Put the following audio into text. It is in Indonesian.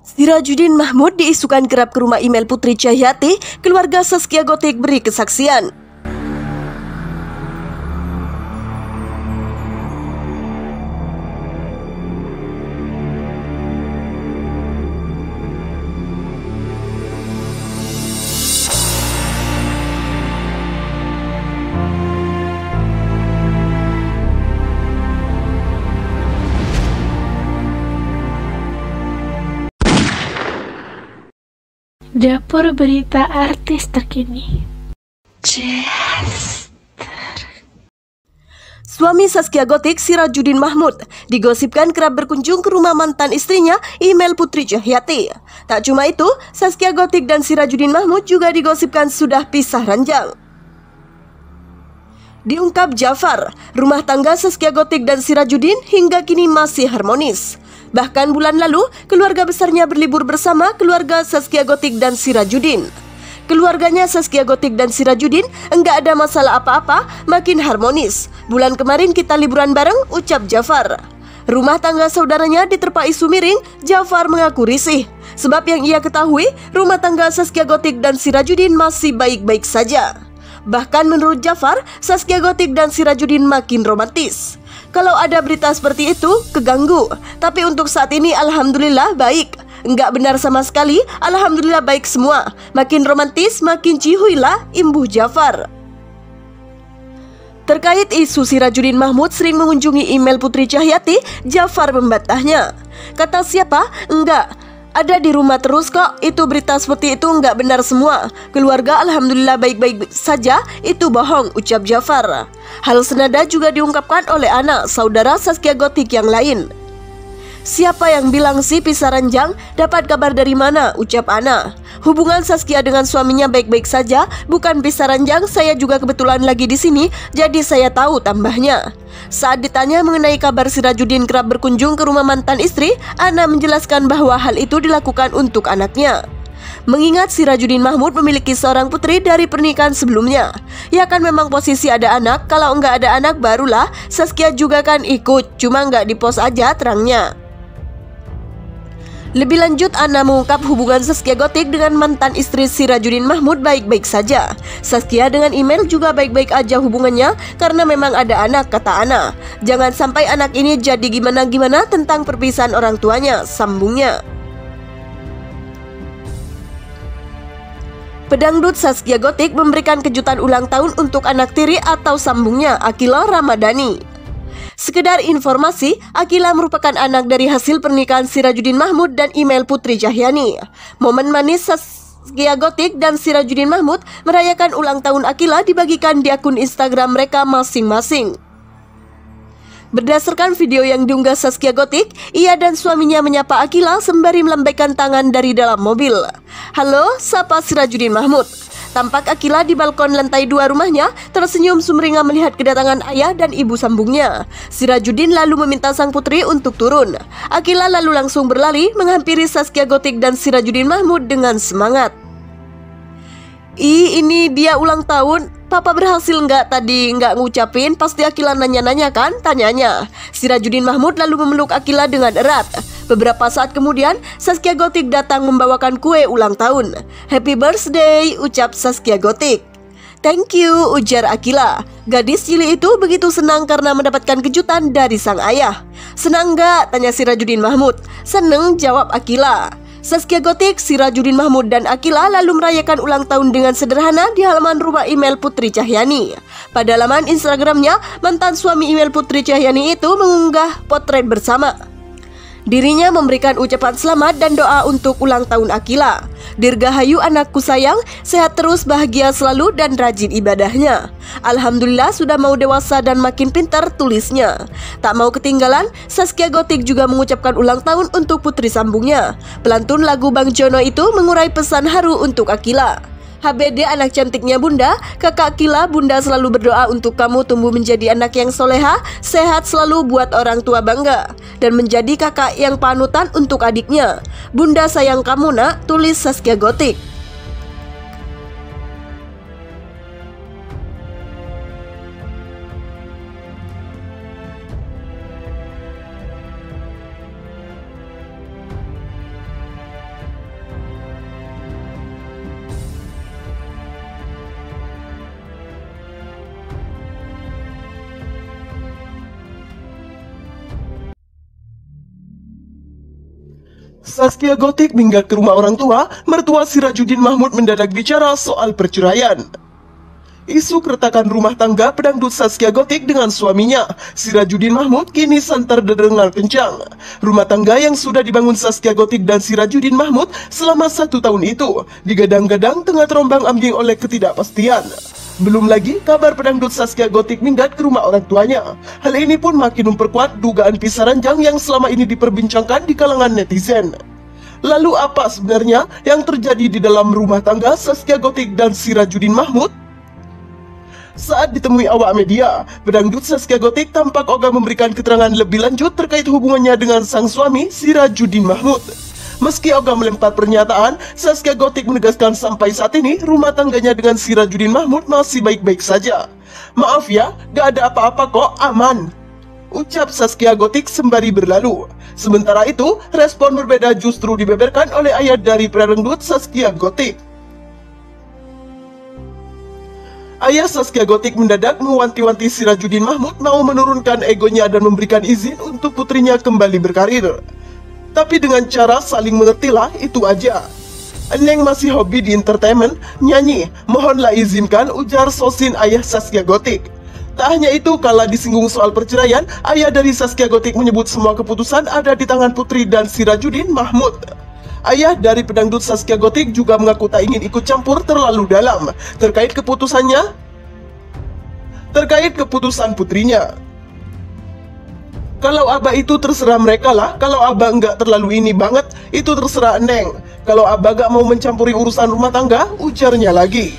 Sirajuddin Mahmud diisukan kerap ke rumah email Putri Cahyati, keluarga Zaskia Gotik beri kesaksian. Dapur berita artis terkini. Suami Zaskia Gotik, Sirajuddin Mahmud, digosipkan kerap berkunjung ke rumah mantan istrinya, email Putri Cahyati. Tak cuma itu, Zaskia Gotik dan Sirajuddin Mahmud juga digosipkan sudah pisah ranjang. Diungkap Jafar, rumah tangga Zaskia Gotik dan Sirajuddin hingga kini masih harmonis. Bahkan bulan lalu, keluarga besarnya berlibur bersama keluarga Zaskia Gotik dan Sirajuddin. Keluarganya Zaskia Gotik dan Sirajuddin enggak ada masalah apa-apa, makin harmonis. Bulan kemarin kita liburan bareng, ucap Jafar. Rumah tangga saudaranya diterpa isu miring, Jafar mengaku risih. Sebab yang ia ketahui, rumah tangga Zaskia Gotik dan Sirajuddin masih baik-baik saja. Bahkan menurut Jafar, Zaskia Gotik dan Sirajuddin makin romantis. Kalau ada berita seperti itu, keganggu. Tapi untuk saat ini alhamdulillah baik. Enggak benar sama sekali, alhamdulillah baik semua. Makin romantis, makin cihuy lah, imbuh Jafar. Terkait isu Sirajuddin Mahmud sering mengunjungi email Putri Cahyati, Jafar membantahnya. Kata siapa? Enggak. Ada di rumah terus kok, itu berita seperti itu enggak benar semua. Keluarga alhamdulillah baik-baik saja, itu bohong, ucap Jafar. Hal senada juga diungkapkan oleh anak saudara Zaskia Gotik yang lain. Siapa yang bilang sih pisah ranjang? Dapat kabar dari mana? Ucap Ana. Hubungan Zaskia dengan suaminya baik-baik saja, bukan pisah ranjang. Saya juga kebetulan lagi di sini, jadi saya tahu, tambahnya. Saat ditanya mengenai kabar Sirajuddin kerap berkunjung ke rumah mantan istri, Ana menjelaskan bahwa hal itu dilakukan untuk anaknya. Mengingat Sirajuddin Mahmud memiliki seorang putri dari pernikahan sebelumnya. Ya kan memang posisi ada anak, kalau enggak ada anak barulah Zaskia juga kan ikut, cuma enggak di post aja, terangnya. Lebih lanjut, Ana mengungkap hubungan Zaskia Gotik dengan mantan istri Sirajuddin Mahmud baik-baik saja. Zaskia dengan email juga baik-baik aja hubungannya karena memang ada anak, kata Ana. Jangan sampai anak ini jadi gimana-gimana tentang perpisahan orang tuanya, sambungnya. Pedangdut Zaskia Gotik memberikan kejutan ulang tahun untuk anak tiri atau sambungnya, Akila Ramadhani. Sekedar informasi, Akila merupakan anak dari hasil pernikahan Sirajuddin Mahmud dan email Putri Cahyati. Momen manis Zaskia Gotik dan Sirajuddin Mahmud merayakan ulang tahun Akila dibagikan di akun Instagram mereka masing-masing. Berdasarkan video yang diunggah Zaskia Gotik, ia dan suaminya menyapa Akila sembari melambaikan tangan dari dalam mobil. Halo, sapa Sirajuddin Mahmud. Tampak Akila di balkon lantai 2 rumahnya tersenyum sumringah melihat kedatangan ayah dan ibu sambungnya. Sirajuddin lalu meminta sang putri untuk turun. Akila lalu langsung berlari menghampiri Zaskia Gotik dan Sirajuddin Mahmud dengan semangat. Ini dia ulang tahun. Papa berhasil nggak tadi nggak ngucapin? Pasti Akila nanya-nanya kan? Tanyanya. Sirajuddin Mahmud lalu memeluk Akila dengan erat. Beberapa saat kemudian, Zaskia Gotik datang membawakan kue ulang tahun. Happy birthday, ucap Zaskia Gotik. Thank you, ujar Akila. Gadis cilik itu begitu senang karena mendapatkan kejutan dari sang ayah. Senang nggak? Tanya Sirajuddin Mahmud. Seneng, jawab Akila. Zaskia Gotik, Sirajuddin Mahmud dan Akila lalu merayakan ulang tahun dengan sederhana di halaman rumah email Putri Cahyati. Pada laman Instagramnya, mantan suami email Putri Cahyati itu mengunggah potret bersama. Dirinya memberikan ucapan selamat dan doa untuk ulang tahun Akila. Dirgahayu anakku sayang, sehat terus, bahagia selalu dan rajin ibadahnya. Alhamdulillah sudah mau dewasa dan makin pintar, tulisnya. Tak mau ketinggalan, Zaskia Gotik juga mengucapkan ulang tahun untuk putri sambungnya. Pelantun lagu Bang Jono itu mengurai pesan haru untuk Akila. HBD anak cantiknya bunda, kakak Akila, bunda selalu berdoa untuk kamu tumbuh menjadi anak yang soleha, sehat selalu buat orang tua bangga, dan menjadi kakak yang panutan untuk adiknya. Bunda sayang kamu nak, tulis Zaskia Gotik. Zaskia Gotik minggat ke rumah orang tua, mertua Sirajuddin Mahmud mendadak bicara soal perceraian. Isu keretakan rumah tangga pedangdut Zaskia Gotik dengan suaminya, Sirajuddin Mahmud, kini santer terdengar kencang. Rumah tangga yang sudah dibangun Zaskia Gotik dan Sirajuddin Mahmud selama 1 tahun itu digadang-gadang tengah terombang-ambing oleh ketidakpastian. Belum lagi kabar pedangdut Zaskia Gotik minggat ke rumah orang tuanya. Hal ini pun makin memperkuat dugaan pisah ranjang yang selama ini diperbincangkan di kalangan netizen. Lalu apa sebenarnya yang terjadi di dalam rumah tangga Zaskia Gotik dan Sirajuddin Mahmud? Saat ditemui awak media, pedangdut Zaskia Gotik tampak ogah memberikan keterangan lebih lanjut terkait hubungannya dengan sang suami Sirajuddin Mahmud. Meski ogah melempar pernyataan, Zaskia Gotik menegaskan sampai saat ini rumah tangganya dengan Sirajuddin Mahmud masih baik-baik saja. "Maaf ya, gak ada apa-apa kok, aman," ucap Zaskia Gotik sembari berlalu. Sementara itu, respon berbeda justru dibeberkan oleh ayah dari pedangdut Zaskia Gotik. Ayah Zaskia Gotik mendadak mewanti-wanti Sirajuddin Mahmud mau menurunkan egonya dan memberikan izin untuk putrinya kembali berkarir. Tapi dengan cara saling mengertilah, itu aja. "Neng masih hobi di entertainment, nyanyi, mohonlah izinkan," ujar Sosin ayah Zaskia Gotik. Tak hanya itu, kala disinggung soal perceraian, ayah dari Zaskia Gotik menyebut semua keputusan ada di tangan putri dan Sirajuddin Mahmud. Ayah dari pedangdut Zaskia Gotik juga mengaku tak ingin ikut campur terlalu dalam terkait keputusan putrinya. "Kalau abah itu terserah mereka lah, kalau abah nggak terlalu ini banget, itu terserah Neng. Kalau abah gak mau mencampuri urusan rumah tangga," ujarnya lagi.